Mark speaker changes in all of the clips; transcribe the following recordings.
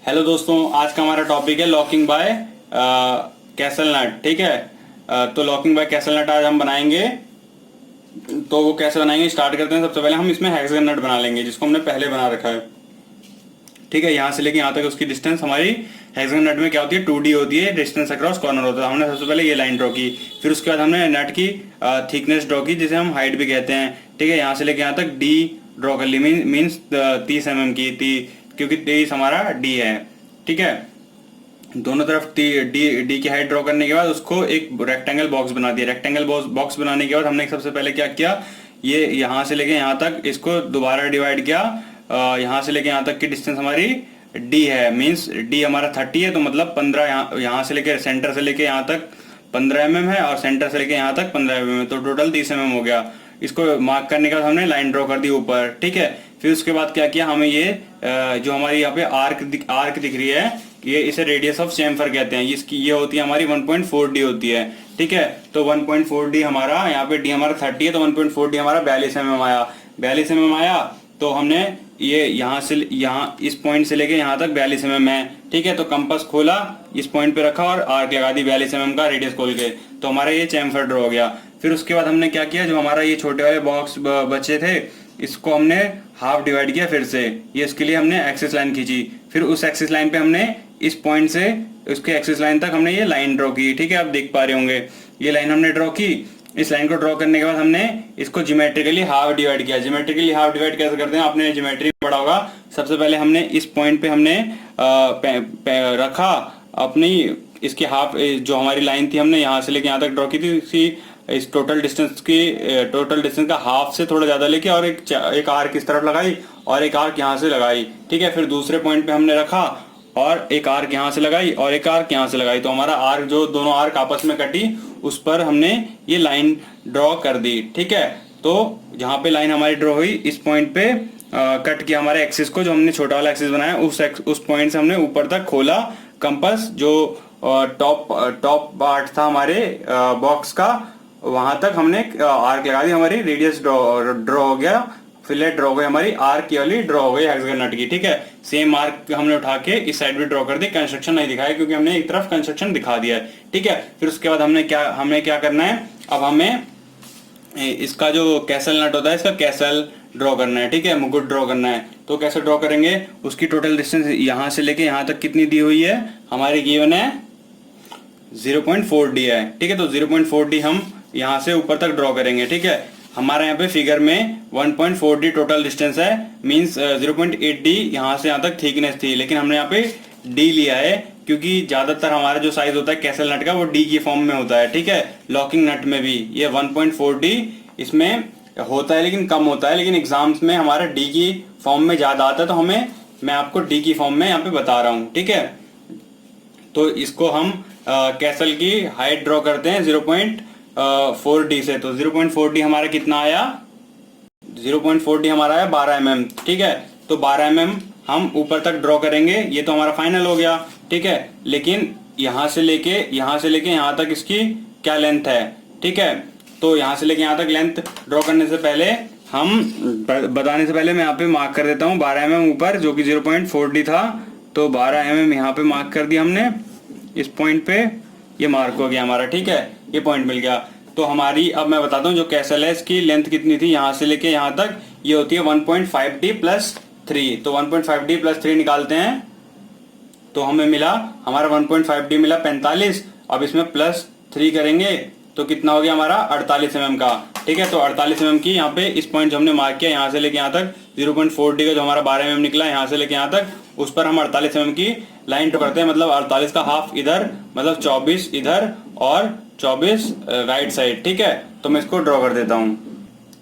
Speaker 1: Hello दोस्तों, आज का हमारा टॉपिक है लॉकिंग बाय कैसल नट। ठीक है। तो लॉकिंग बाय कैसल नट आज हम बनाएंगे। तो वो कैसे बनाएंगे, स्टार्ट करते हैं। सबसे पहले हम इसमें हेक्सागन नट बना लेंगे, जिसको हमने पहले बना रखा है। ठीक है, यहाँ से लेके यहाँ तक उसकी डिस्टेंस हमारी हेक्सागन नट में क्या होती है, 2D होती है, डिस्टेंस अक्रॉस कॉर्नर होता है। हमने सबसे पहले ये लाइन ड्रॉ की, फिर उसके बाद हमने नट की थिकनेस ड्रॉ की, जिसे हम हाइट भी कहते हैं। ठीक है, यहाँ से लेके यहाँ तक D ड्रॉ कर ली, मीन्स 30 mm की, क्योंकि 23 हमारा D है। ठीक है, दोनों तरफ डी की हाइट ड्रॉ करने के बाद उसको एक रेक्टेंगल बॉक्स बना दिया। रेक्टेंगल बॉक्स बनाने के बाद हमने सबसे पहले क्या किया, ये यहाँ से लेके यहाँ तक इसको दोबारा डिवाइड किया। यहाँ से लेके यहाँ तक की डिस्टेंस हमारी डी है, मीन्स डी हमारा 30 है, तो मतलब 15 यहाँ से लेके सेंटर से लेके यहाँ तक 15 mm है, और सेंटर से लेके यहाँ तक 15 mm है, तो टोटल 30 mm हो गया। इसको मार्क करने के बाद हमने लाइन ड्रॉ कर दी ऊपर। ठीक है, फिर उसके बाद क्या किया, हमें ये जो हमारी यहाँ पे आर्क दिख रही है, ये इसे रेडियस ऑफ चेम्फर कहते हैं। इसकी ये होती है हमारी 1.4D होती है। ठीक है, तो 1.4D हमारा, यहाँ पे D हमारा 30 है, तो 1.4D हमारा 42 mm आया। 42 mm आया, तो हमने ये यहाँ से इस पॉइंट से लेके यहाँ तक 42 mm है। ठीक है, तो कंपास खोला, इस पॉइंट पे रखा और आर्क लगा दी 42 mm का रेडियस खोल के, तो हमारा ये चेम्फर ड्रॉ हो गया। फिर उसके बाद हमने क्या किया, जो हमारा ये छोटे वाले बॉक्स बचे थे, इसको हमने हाफ डिवाइड किया। फिर से ये इसके लिए हमने एक्सिस लाइन खींची, फिर उस एक्सिस लाइन पे हमने इस पॉइंट से उसके एक्सिस लाइन तक हमने ये लाइन ड्रॉ की। ठीक है, आप देख पा रहे होंगे ये लाइन हमने ड्रॉ की। इस लाइन को ड्रॉ करने के बाद हमने इसको ज्योमेट्रिकली हाफ डिवाइड किया। ज्योमेट्रिकली हाफ डिवाइड कैसे करते हैं, आपने ज्योमेट्री पढ़ा होगा। सबसे पहले हमने इस पॉइंट पे हमने रखा अपनी इसकी हाफ, जो हमारी लाइन थी हमने यहाँ से लेके यहाँ तक ड्रॉ की थी, इस टोटल डिस्टेंस का हाफ से थोड़ा ज्यादा लेके और एक आर्क इस तरफ लगाई और एक आर्क यहाँ से लगाई। ठीक है, फिर दूसरे पॉइंट पे हमने रखा और एक आर्क यहाँ से लगाई और एक आर्क यहाँ से लगाई, तो हमारा आर्क, जो दोनों आर्क आपस में कटी, उस पर हमने ये लाइन ड्रॉ कर दी। ठीक है, तो जहाँ पे लाइन हमारी ड्रॉ हुई, इस पॉइंट पे कट किया हमारे एक्सिस को, जो हमने छोटा वाला एक्सिस बनाया, उस पॉइंट से हमने ऊपर तक खोला कंपास, जो टॉप पार्ट था हमारे बॉक्स का, वहां तक हमने आर्क लगा दी। हमारी रेडियस ड्रॉ हो गया, फिलेट ड्रॉ हो गई, हमारी आर्क वाली ड्रॉ हो गई हेक्सागन नट की। ठीक है, सेम आर्क हमने उठा के इस साइड भी ड्रॉ कर दी। कंस्ट्रक्शन नहीं दिखाया क्योंकि हमने एक तरफ कंस्ट्रक्शन दिखा दिया है। ठीक है, फिर उसके बाद हमें क्या करना है, अब हमें इसका जो कैसल नट होता है, इसका कैसल ड्रॉ करना है। ठीक है, मुकुट ड्रॉ करना है। तो कैसे ड्रॉ करेंगे, उसकी टोटल डिस्टेंस यहाँ से लेके यहाँ तक कितनी दी हुई है, हमारी गिवन है 0.4D है। ठीक है, तो 0.4D हम यहाँ से ऊपर तक ड्रॉ करेंगे। ठीक है, हमारा यहाँ पे फिगर में 1.4D टोटल डिस्टेंस है, मींस 0.8D यहाँ से यहाँ तक थिकनेस थी, लेकिन हमने यहाँ पे D लिया है क्योंकि ज्यादातर हमारा जो साइज होता है कैसल नट का, वो D की फॉर्म में होता है। ठीक है, लॉकिंग नट में भी ये 1.4D इसमें होता है, लेकिन कम होता है, लेकिन एग्जाम्स में हमारा D की फॉर्म में ज्यादा आता है, तो मैं आपको D की फॉर्म में यहाँ पे बता रहा हूँ। ठीक है, तो इसको हम कैसल की हाइट ड्रॉ करते हैं 0.4D से। तो 0.4D हमारा कितना आया, 0.4D हमारा आया 12 mm। ठीक है, तो 12 mm हम ऊपर तक ड्रॉ करेंगे। ये तो हमारा फाइनल हो गया। ठीक है, लेकिन यहाँ से लेके यहाँ तक इसकी क्या लेंथ है। ठीक है, तो यहाँ से लेके यहाँ तक लेंथ ड्रॉ करने से पहले, बताने से पहले मैं यहाँ पे मार्क कर देता हूँ 12 mm ऊपर, जो कि 0.4D था। तो 12 mm यहाँ पे मार्क कर दिया हमने, इस पॉइंट पे ये मार्क हो गया हमारा। ठीक है, ये पॉइंट मिल गया। तो हमारी, अब मैं बताता हूँ जो कैसल है, इसकी लेंथ कितनी थी यहाँ से लेके यहाँ तक, ये होती है 1.5D + 3। तो 1.5D + 3 निकालते हैं, तो हमें मिला, हमारा 1.5D मिला 45। अब इसमें +3 करेंगे तो कितना हो गया हमारा 48 mm का। ठीक है, तो 48 mm की यहाँ पे इस पॉइंट जो हमने मार्क किया, यहाँ से लेके यहाँ तक 0.4D का जो हमारा 12 mm निकला, यहाँ से लेके यहाँ तक, उस पर हम 48 mm की लाइन ड्रॉ करते हैं। मतलब 48 का हाफ इधर, मतलब 24 इधर और 24 राइट साइड। ठीक है, तो मैं इसको ड्रॉ कर देता हूँ।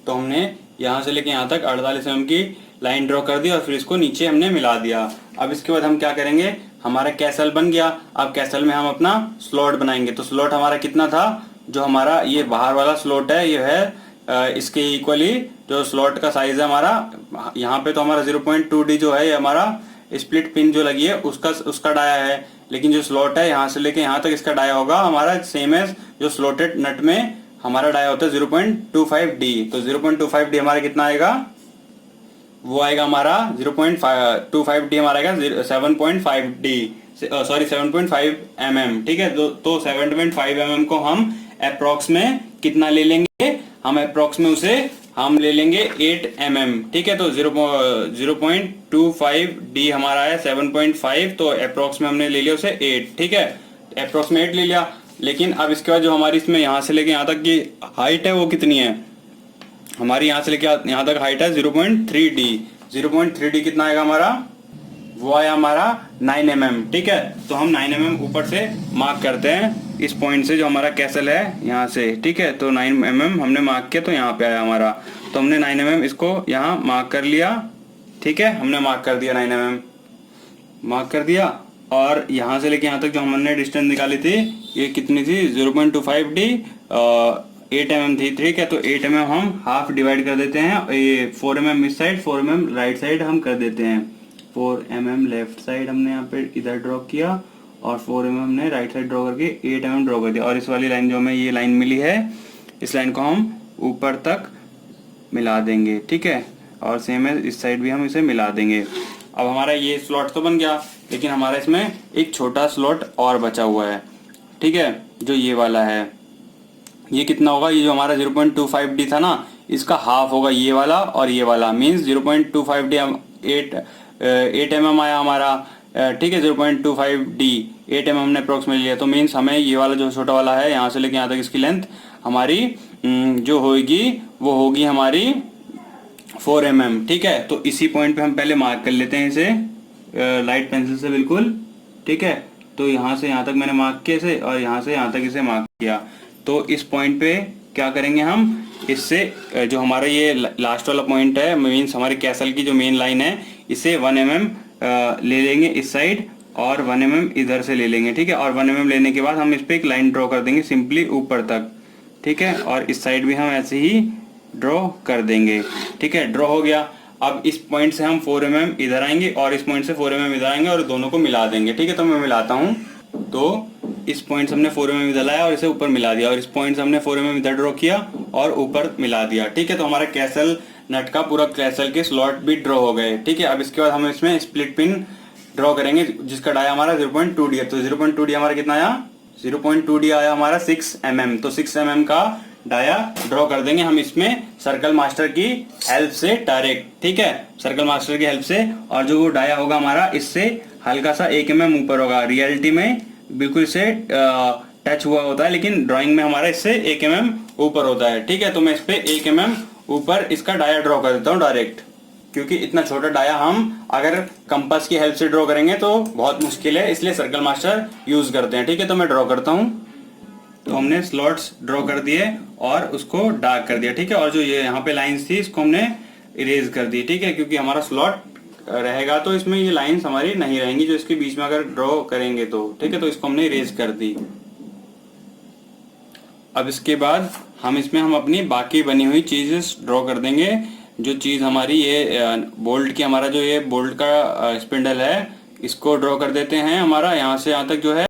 Speaker 1: तो हमने यहाँ से लेके यहाँ तक 48 mm की लाइन ड्रॉ कर दी और फिर इसको नीचे हमने मिला दिया। अब इसके बाद हम क्या करेंगे, हमारा कैसल बन गया। अब कैसल में हम अपना स्लॉट बनाएंगे। तो स्लॉट हमारा कितना था, जो हमारा ये बाहर वाला स्लॉट है, ये है इसके इक्वली जो स्लॉट का साइज है हमारा, यहाँ पे तो हमारा 0.2D जो है, ये हमारा स्प्लिट पिन जो लगी है उसका डाया है, लेकिन जो स्लॉट है यहाँ से लेके यहाँ तक, इसका डाया होगा हमारा सेम एज जो स्लॉटेड नट में हमारा डाया होता है 0.25D। तो 0.25D हमारा कितना आएगा, वो आएगा हमारा 0.25D, हमारा आएगा 7.5D, सॉरी 7.5 mm, ठीक है। तो 7.5 mm को हम अप्रोक्स में कितना ले लेंगे, हम अप्रोक्स में उसे हम ले लेंगे 8 mm, ठीक है। तो 0.25D हमारा है 7.5, तो अप्रोक्स में हमने ले लिया उसे 8, ठीक है। अप्रोक्स में 8 ले लिया। लेकिन अब इसके बाद जो हमारी इसमें यहाँ से लेके यहाँ तक की हाइट है वो कितनी है, हमारी यहाँ से लेके यहाँ तक हाइट है 0.3D। 0.3D कितना आएगा हमारा, वो आया हमारा 9 mm, ठीक है। तो हम 9 mm ऊपर से मार्क करते हैं इस पॉइंट से जो हमारा कैसल है यहाँ से, ठीक है। तो 9 mm हमने मार्क किया, तो यहाँ पे आया हमारा, तो हमने 9 mm इसको यहाँ मार्क कर लिया, ठीक है। हमने मार्क कर दिया 9 mm मार्क कर दिया। और यहाँ से लेके यहाँ तक जो हमने डिस्टेंस निकाली थी ये कितनी थी, 0.25D, 8 mm थी, ठीक है। तो 8 mm हम हाफ डिवाइड कर देते हैं, ये 4 mm इस साइड, 4 mm राइट साइड हम कर देते हैं। 4 mm लेफ्ट साइड हमने यहाँ पे इधर ड्रॉ किया, और 4 mm हमने राइट साइड ड्रॉ करके 8 mm ड्रॉ कर दिया। और इस वाली लाइन जो हमें ये लाइन मिली है, इस लाइन को हम ऊपर तक मिला देंगे, ठीक है। और सेम है इस साइड भी हम इसे मिला देंगे। अब हमारा ये स्लॉट तो बन गया, लेकिन हमारा इसमें एक छोटा स्लॉट और बचा हुआ है, ठीक है, जो ये वाला है। ये कितना होगा, ये जो हमारा 0.25D था ना, इसका हाफ होगा ये वाला और ये वाला, मीन्स 0.25D 8 mm आया हमारा, ठीक है। 0.25D 8 mm हमने अप्रोक्स में लिया, तो मीन्स हमें ये वाला जो छोटा वाला है यहाँ से लेके यहाँ तक इसकी लेंथ हमारी जो होगी वो होगी हमारी 4 mm, ठीक है। तो इसी पॉइंट पे हम पहले मार्क कर लेते हैं इसे लाइट पेंसिल से, बिल्कुल, ठीक है। तो यहाँ से यहाँ तक मैंने मार्क किया इसे, और यहाँ से यहाँ तक इसे मार्क किया। तो इस पॉइंट पे क्या करेंगे हम, इससे जो हमारा ये लास्ट वाला पॉइंट है, मीन्स हमारे कैसल की जो मेन लाइन है, इसे 1 mm ले लेंगे इस साइड, और 1 mm इधर से ले लेंगे, ठीक है। और 1 mm लेने के बाद हम इस पे एक लाइन ड्रॉ कर देंगे सिंपली ऊपर तक, ठीक है। और इस साइड भी हम ऐसे ही ड्रॉ कर देंगे, ठीक है। ड्रॉ हो गया। अब इस पॉइंट से हम 4 mm इधर आएंगे, और इस पॉइंट से 4 mm इधर आएंगे, और दोनों को मिला देंगे, ठीक है। तो मैं मिलाता हूँ। तो इस पॉइंट से हमने 4 mm इधर लाया और इसे ऊपर मिला दिया, और इस पॉइंट से हमने 4 mm इधर ड्रॉ किया और ऊपर मिला दिया, ठीक है। तो हमारा कैसल नट का पूरा कैसल के स्लॉट भी ड्रॉ हो गए, ठीक है। अब इसके बाद हम इसमें स्प्लिट पिन ड्रॉ करेंगे, जिसका डाया हमारा 0.2D है। तो 0.2D हमारा कितना आया, 0.2D आया हमारा 6 mm। तो 6 mm का डाया ड्रॉ कर देंगे हम इसमें सर्कल मास्टर की हेल्प से डायरेक्ट, ठीक है, सर्कल मास्टर की हेल्प से। और जो वो डाया होगा हमारा इससे हल्का सा 1 mm ऊपर होगा, रियलिटी में बिल्कुल इससे टच हुआ होता है, लेकिन ड्राइंग में हमारा इससे 1 mm ऊपर होता है, ठीक है। तो मैं इस पे 1 mm ऊपर इसका डाया ड्रॉ कर देता हूँ डायरेक्ट, क्योंकि इतना छोटा डाया हम अगर कंपास की हेल्प से ड्रॉ करेंगे तो बहुत मुश्किल है, इसलिए सर्कल मास्टर यूज करते हैं, ठीक है। तो मैं ड्रॉ करता हूँ। तो हमने स्लॉट्स ड्रॉ कर दिए और उसको डार्क कर दिया, ठीक है। और जो ये यहाँ पे लाइंस थी इसको हमने इरेज कर दी, ठीक है, क्योंकि हमारा स्लॉट रहेगा तो इसमें ये लाइंस हमारी नहीं रहेंगी जो इसके बीच में अगर ड्रॉ करेंगे तो, ठीक है। तो इसको हमने इरेज कर दी। अब इसके बाद हम अपनी बाकी बनी हुई चीजेस ड्रॉ कर देंगे। जो चीज हमारी ये बोल्ट की, हमारा जो ये बोल्ट का स्पिंडल है, इसको ड्रॉ कर देते हैं। हमारा यहाँ से यहाँ तक जो है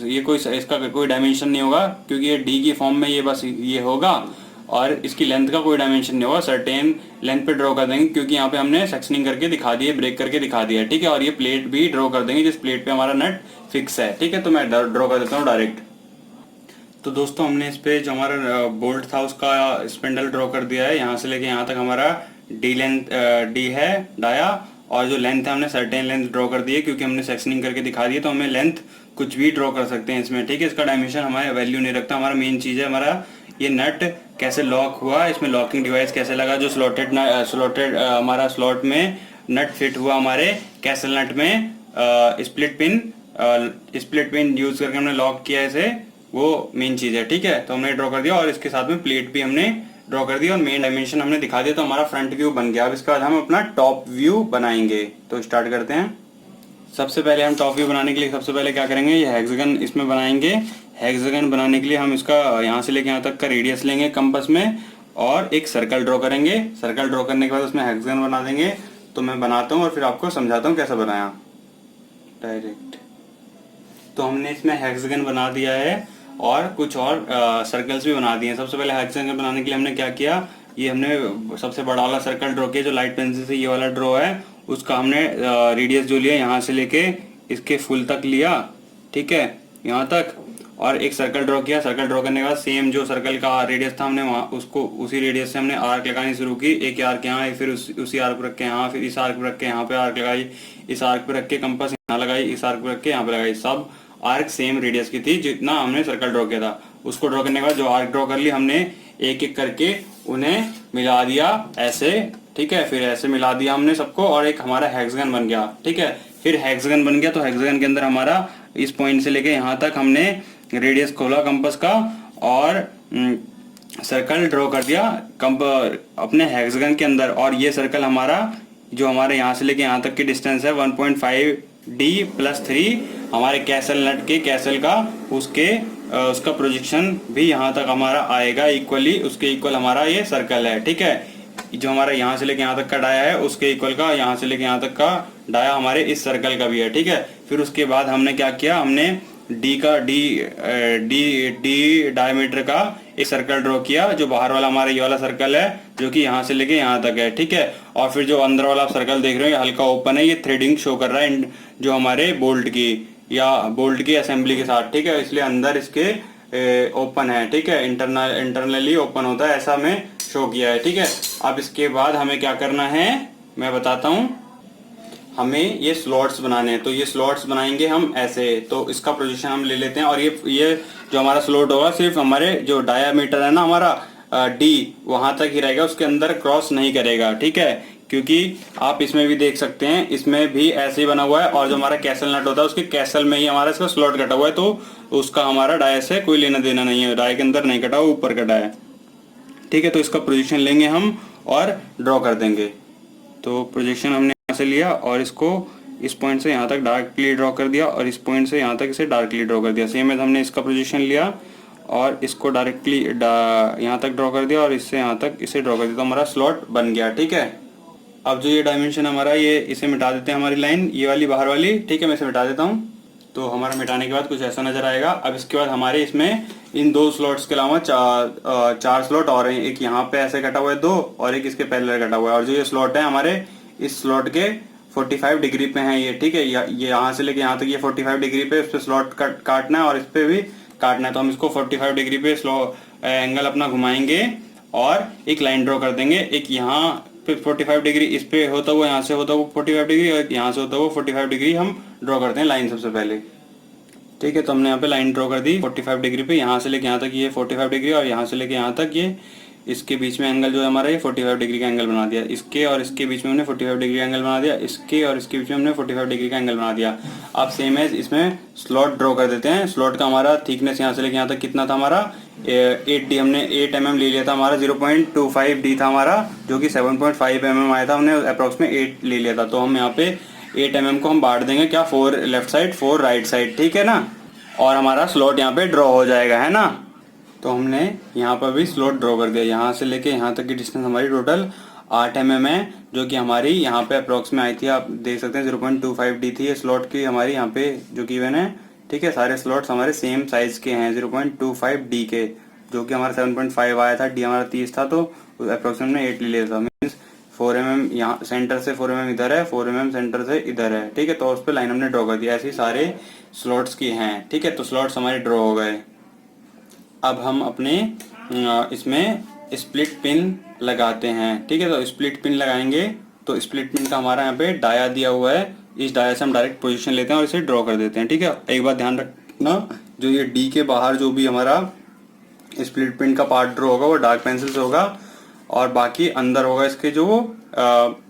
Speaker 1: ये इसका कोई डायमेंशन नहीं होगा, क्योंकि ये डी की फॉर्म में ये बस ये होगा, और इसकी लेंथ का कोई डायमेंशन नहीं होगा। सर्टेन लेंथ पे ड्रॉ कर देंगे, क्योंकि यहाँ पे हमने सेक्शनिंग करके दिखा दिए, ब्रेक करके दिखा दिया, ठीक है। और ये प्लेट भी ड्रॉ कर देंगे जिस प्लेट पे हमारा नट फिक्स है, ठीक है। तो मैं ड्रॉ कर देता हूँ डायरेक्ट। तो दोस्तों हमने इस पे जो हमारा बोल्ट था उसका स्पिंडल ड्रॉ कर दिया है। यहाँ से लेके यहाँ तक हमारा डी है डाया, और जो लेंथ है हमने सर्टेन लेंथ ड्रॉ कर दी है, क्योंकि हमने सेक्शनिंग करके दिखा दी है। तो हमें लेंथ कुछ भी ड्रॉ कर सकते हैं इसमें, ठीक है। इसका डायमेंशन हमारा वैल्यू नहीं रखता। हमारा मेन चीज है हमारा ये नट कैसे लॉक हुआ, इसमें लॉकिंग डिवाइस कैसे लगा, जो स्लॉटेड हमारा स्लॉट में नट फिट हुआ हमारे कैसल नट में, स्प्लिट पिन यूज करके हमने लॉक किया इसे, वो मेन चीज है, ठीक है। तो हमने ड्रॉ कर दिया, और इसके साथ में प्लेट भी हमने ड्रॉ कर दिया, और मेन डायमेंशन हमने दिखा दिया। तो हमारा फ्रंट व्यू बन गया। अब इसके बाद हम अपना टॉप व्यू बनाएंगे। तो स्टार्ट करते हैं। सबसे पहले हम टॉप व्यू बनाने के लिए सबसे पहले क्या करेंगे, ये हेक्सागन इसमें बनाएंगे। हेक्सागन बनाने के लिए हम इसका यहाँ से लेके यहाँ तक का रेडियस लेंगे कंपास में, और एक सर्कल ड्रॉ करेंगे। सर्कल ड्रॉ करने के बाद उसमें हेक्सागन बना देंगे। तो मैं बनाता हूँ और फिर आपको समझाता हूँ कैसे बनाया डायरेक्ट। तो हमने इसमें हेक्सागन बना दिया है, और कुछ और सर्कल्स भी बना दिए हैं। सबसे पहले हेक्सागन बनाने के लिए हमने क्या किया, ये हमने सबसे बड़ा वाला सर्कल ड्रॉ किया जो लाइट पेंसिल से ये वाला ड्रॉ है, उसका हमने रेडियस जो लिया यहाँ से लेके इसके फुल तक लिया, ठीक है, यहाँ तक, और एक सर्कल ड्रॉ किया। सर्कल ड्रॉ करने के बाद सेम जो सर्कल का रेडियस था हमने वहाँ उसको उसी रेडियस से हमने आर्क लगानी शुरू की। एक आर्क यहाँ, फिर उसी आर्क पर रख के यहाँ, फिर इस आर्क पर रख के यहाँ पे आर्क लगाई, इस आर्क पर रख के कंपास यहाँ लगाई, इस आर्क पर रख के यहाँ पे लगाई। सब आर्क सेम रेडियस की थी जितना हमने सर्कल ड्रॉ किया था। उसको ड्रॉ करने के बाद जो आर्क ड्रॉ कर ली हमने, एक एक करके उन्हें मिला दिया ऐसे, ठीक है, फिर ऐसे मिला दिया हमने सबको और एक हमारा हेक्सागन बन गया, ठीक है। फिर हेक्सागन बन गया तो हेक्सागन के अंदर हमारा इस पॉइंट से लेके यहाँ तक हमने रेडियस खोला कंपास का और सर्कल ड्रॉ कर दिया अपने हेक्सागन के अंदर। और ये सर्कल हमारा जो हमारे यहाँ से लेके यहाँ तक की डिस्टेंस है 1.5d + 3 हमारे कैसल नट के कैसल का, उसका प्रोजेक्शन भी यहाँ तक हमारा आएगा इक्वली, उसके इक्वल हमारा ये सर्कल है, ठीक है। जो हमारा यहाँ से लेके यहाँ तक का डाया है उसके इक्वल का यहाँ से लेके यहाँ तक का डाया हमारे इस सर्कल का भी है, ठीक है। फिर उसके बाद हमने क्या किया, हमने डी डायमीटर का एक सर्कल ड्रॉ किया जो बाहर वाला हमारा ये वाला सर्कल है जो कि यहाँ से लेके यहाँ तक है, ठीक है। और फिर जो अंदर वाला सर्कल देख रहे हो ये हल्का ओपन है, ये थ्रेडिंग शो कर रहा है जो हमारे बोल्ट की असेंबली के साथ, ठीक है, इसलिए अंदर इसके ओपन है, ठीक है, इंटरनली ओपन होता है, ऐसा हमें शो किया है, ठीक है। अब इसके बाद हमें क्या करना है मैं बताता हूँ। हमें ये स्लॉट्स बनाने हैं, तो ये स्लॉट्स बनाएंगे हम ऐसे, तो इसका पोजीशन हम ले लेते हैं। और ये जो हमारा स्लॉट होगा सिर्फ हमारे जो डायामीटर है ना हमारा डी वहां तक ही रहेगा, उसके अंदर क्रॉस नहीं करेगा, ठीक है। क्योंकि आप इसमें भी देख सकते हैं, इसमें भी ऐसे ही बना हुआ है और जो हमारा कैसल नट होता है उसके कैसल में ही हमारा इसका स्लॉट कटा हुआ है, तो उसका हमारा डाया से कोई लेना देना नहीं है, डाया के अंदर नहीं कटा, ऊपर कटा है, ठीक है। तो इसका प्रोजेक्शन लेंगे हम और ड्रॉ कर देंगे। तो प्रोजेक्शन हमने यहाँ से लिया और इसको इस पॉइंट से यहाँ तक डार्कली ड्रॉ कर दिया और इस पॉइंट से यहाँ तक इसे डार्कली ड्रॉ कर दिया। सेम है, हमने इसका प्रोजेक्शन लिया और इसको डायरेक्टली यहाँ तक ड्रॉ कर दिया और इससे यहाँ तक इसे ड्रॉ कर दिया, तो हमारा स्लॉट बन गया, ठीक है। अब जो ये डायमेंशन हमारा ये इसे मिटा देते हैं, हमारी लाइन ये वाली बाहर वाली, ठीक है, मैं इसे मिटा देता हूँ। तो हमारा मिटाने के बाद कुछ ऐसा नजर आएगा। अब इसके बाद हमारे इसमें इन 2 स्लॉट्स के अलावा 4 स्लॉट और हैं, एक यहाँ पे ऐसे कटा हुआ है 2 और एक इसके पैरेलल कटा हुआ है। और जो ये स्लॉट है हमारे इस स्लॉट के 45 डिग्री पे हैं ये, ठीक है। ये यहाँ से लेके यहाँ तक ये 45 डिग्री पे इस पे स्लॉट काटना है और इस पे भी काटना है, तो हम इसको 45 डिग्री पे एंगल अपना घुमाएंगे और एक लाइन ड्रॉ कर देंगे। एक यहाँ पे 45 डिग्री इस पे होता हुआ, यहाँ से होता हुआ 45 डिग्री और यहाँ से होता हुआ 45 डिग्री हम ड्रॉ करते हैं लाइन सबसे पहले, ठीक है। तो हमने यहाँ पे लाइन ड्रॉ कर दी 45 डिग्री पे, यहाँ से लेके यहाँ तक ये 45 डिग्री और यहाँ से लेके यहाँ तक ये इसके बीच में एंगल जो है हमारा ये 45 डिग्री का एंगल बना दिया। इसके और इसके बीच में हमने 45 डिग्री का एंगल बना दिया, इसके और इसके बीच में हमने 45 डिग्री का एंगल बना दिया। अब सेम है, इसमें स्लॉट ड्रॉ कर देते हैं। स्लॉट का हमारा थिकनेस यहाँ से लेके यहाँ तक कितना था हमारा 8D, हमने 8 mm ले लिया था, हमारा 0.25D था हमारा, जो कि 7.5 mm आया था, हमने अप्रोक्सीमेट 8 ले लिया था। तो हम यहाँ पे 8 mm को हम बांट देंगे क्या, 4 लेफ्ट साइड 4 राइट साइड, ठीक है ना। और हमारा स्लॉट यहाँ पे ड्रॉ हो जाएगा, है ना। तो हमने यहाँ पर भी स्लॉट ड्रॉ कर दिया। यहाँ से लेके यहाँ तक की डिस्टेंस हमारी टोटल 8 mm है, जो कि हमारी यहाँ पे अप्रोक्स में आई थी, आप देख सकते हैं 0.25D थी ये स्लॉट की हमारी यहाँ पे जो कि गिवन है, ठीक है। सारे स्लॉट्स हमारे सेम साइज के हैं 0.25D के, जो कि हमारा 7.5 आया था, डी हमारा 30 था, तो अप्रोक्सीमेट में 8 ले लिया था। मीन्स 4 mm यहाँ सेंटर से 4 mm इधर है, 4 mm सेंटर से इधर है, ठीक है। तो उस पर लाइन हमने ड्रॉ कर दिया। ऐसे सारे स्लॉट्स की हैं, ठीक है। तो स्लॉट्स हमारे ड्रॉ हो गए। अब हम अपने इसमें स्प्लिट पिन लगाते हैं, ठीक है। तो स्प्लिट पिन लगाएंगे, तो स्प्लिट पिन का हमारा यहाँ पे डाया दिया हुआ है, इस डाया से हम डायरेक्ट पोजीशन लेते हैं और इसे ड्रॉ कर देते हैं, ठीक है। एक बात ध्यान रखना, जो ये डी के बाहर जो भी हमारा स्प्लिट पिन का पार्ट ड्रॉ होगा वो डार्क पेंसिल से होगा और बाकी अंदर होगा इसके जो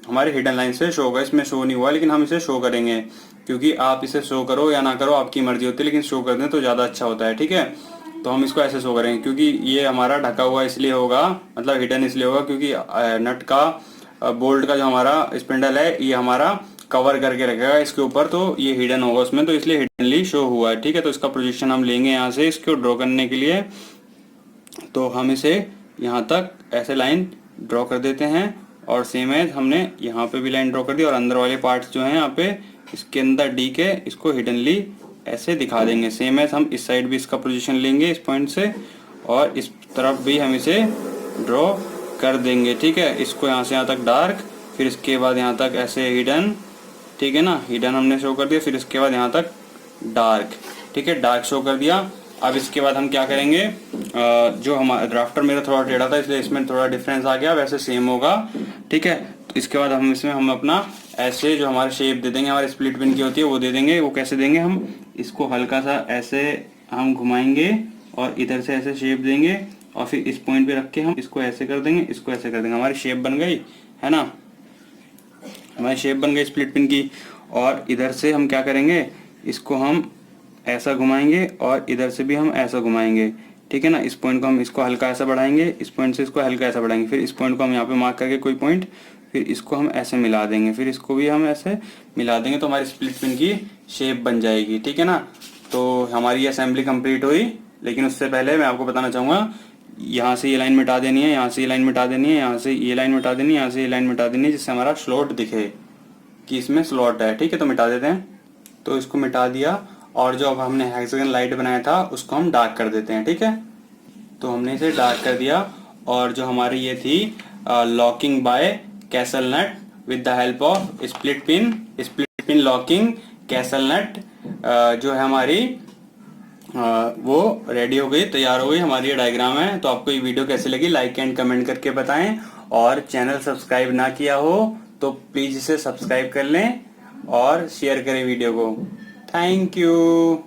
Speaker 1: हमारे हिडन लाइन से शो होगा। इसमें शो नहीं हुआ लेकिन हम इसे शो करेंगे, क्योंकि आप इसे शो करो या ना करो आपकी मर्जी होती है, लेकिन शो कर दें तो ज़्यादा अच्छा होता है, ठीक है। तो हम इसको ऐसे शो करेंगे, क्योंकि ये हमारा ढका हुआ इसलिए होगा, मतलब हिडन इसलिए होगा क्योंकि नट का बोल्ट का जो हमारा स्पिंडल है ये हमारा कवर करके रखेगा इसके ऊपर, तो ये हिडन होगा उसमें, तो इसलिए हिडनली शो हुआ है, ठीक है। तो इसका पोजीशन हम लेंगे यहाँ से इसको ड्रॉ करने के लिए। तो हम इसे यहाँ तक ऐसे लाइन ड्रॉ कर देते हैं और सेम एज हमने यहाँ पे भी लाइन ड्रॉ कर दी और अंदर वाले पार्ट्स जो हैं यहाँ पे इसके अंदर डी के इसको हिडनली ऐसे दिखा देंगे। सेम एज हम इस साइड भी इसका पोजीशन लेंगे इस पॉइंट से और इस तरफ भी हम इसे ड्रॉ कर देंगे, ठीक है। इसको यहाँ से यहाँ तक डार्क, फिर इसके बाद यहाँ तक ऐसे हिडन, ठीक है ना, हिडन हमने शो कर दिया, फिर इसके बाद यहाँ तक डार्क, ठीक है, डार्क शो कर दिया। अब इसके बाद हम क्या करेंगे, जो हमारा ड्राफ्टर मेरा थोड़ा टेढ़ा था इसलिए इसमें थोड़ा डिफरेंस आ गया, वैसे सेम होगा, ठीक है। तो इसके बाद हम इसमें हम अपना ऐसे जो हमारे शेप दे देंगे, हमारे स्प्लिट पिन की होती है वो दे देंगे। वो कैसे देंगे, हम इसको हल्का सा ऐसे हम घुमाएंगे और इधर से ऐसे शेप देंगे और फिर इस पॉइंट पे रख के हम इसको ऐसे कर देंगे, इसको ऐसे कर देंगे, हमारी शेप बन गई है ना, हमारी शेप बन गई स्प्लिट पिन की। और इधर से हम क्या करेंगे, इसको हम ऐसा घुमाएंगे और इधर से भी हम ऐसा घुमाएंगे, ठीक है ना। इस पॉइंट को हम इसको हल्का ऐसा बढ़ाएंगे, इस पॉइंट से इसको हल्का ऐसा बढ़ाएंगे, फिर इस पॉइंट को हम यहाँ पे मार्क करके कोई पॉइंट, फिर इसको हम ऐसे मिला देंगे, फिर इसको भी हम ऐसे मिला देंगे, तो हमारी स्प्लिट पिन की शेप बन जाएगी, ठीक है ना। तो हमारी असेंबली कंप्लीट हुई, लेकिन उससे पहले मैं आपको बताना चाहूँगा, यहाँ से ये लाइन मिटा देनी है, यहाँ से ये लाइन मिटा देनी है, यहाँ से ये लाइन मिटा देनी है, यहाँ से ये लाइन मिटा देनी है, जिससे हमारा स्लॉट दिखे कि इसमें स्लॉट है, ठीक है। तो मिटा देते हैं, तो इसको मिटा दिया। और जो अब हमने हेक्सागन लाइट बनाया था उसको हम डार्क कर देते हैं, ठीक है। तो हमने इसे डार्क कर दिया। और जो हमारी ये थी locking by castle nut with the help of split pin locking castle nut, जो है हमारी वो रेडी हो गई, तैयार हो गई, हमारी ये डायग्राम है। तो आपको ये वीडियो कैसी लगी, लाइक एंड कमेंट करके बताएं। और चैनल सब्सक्राइब ना किया हो तो प्लीज इसे सब्सक्राइब कर लें और शेयर करें वीडियो को। Thank you.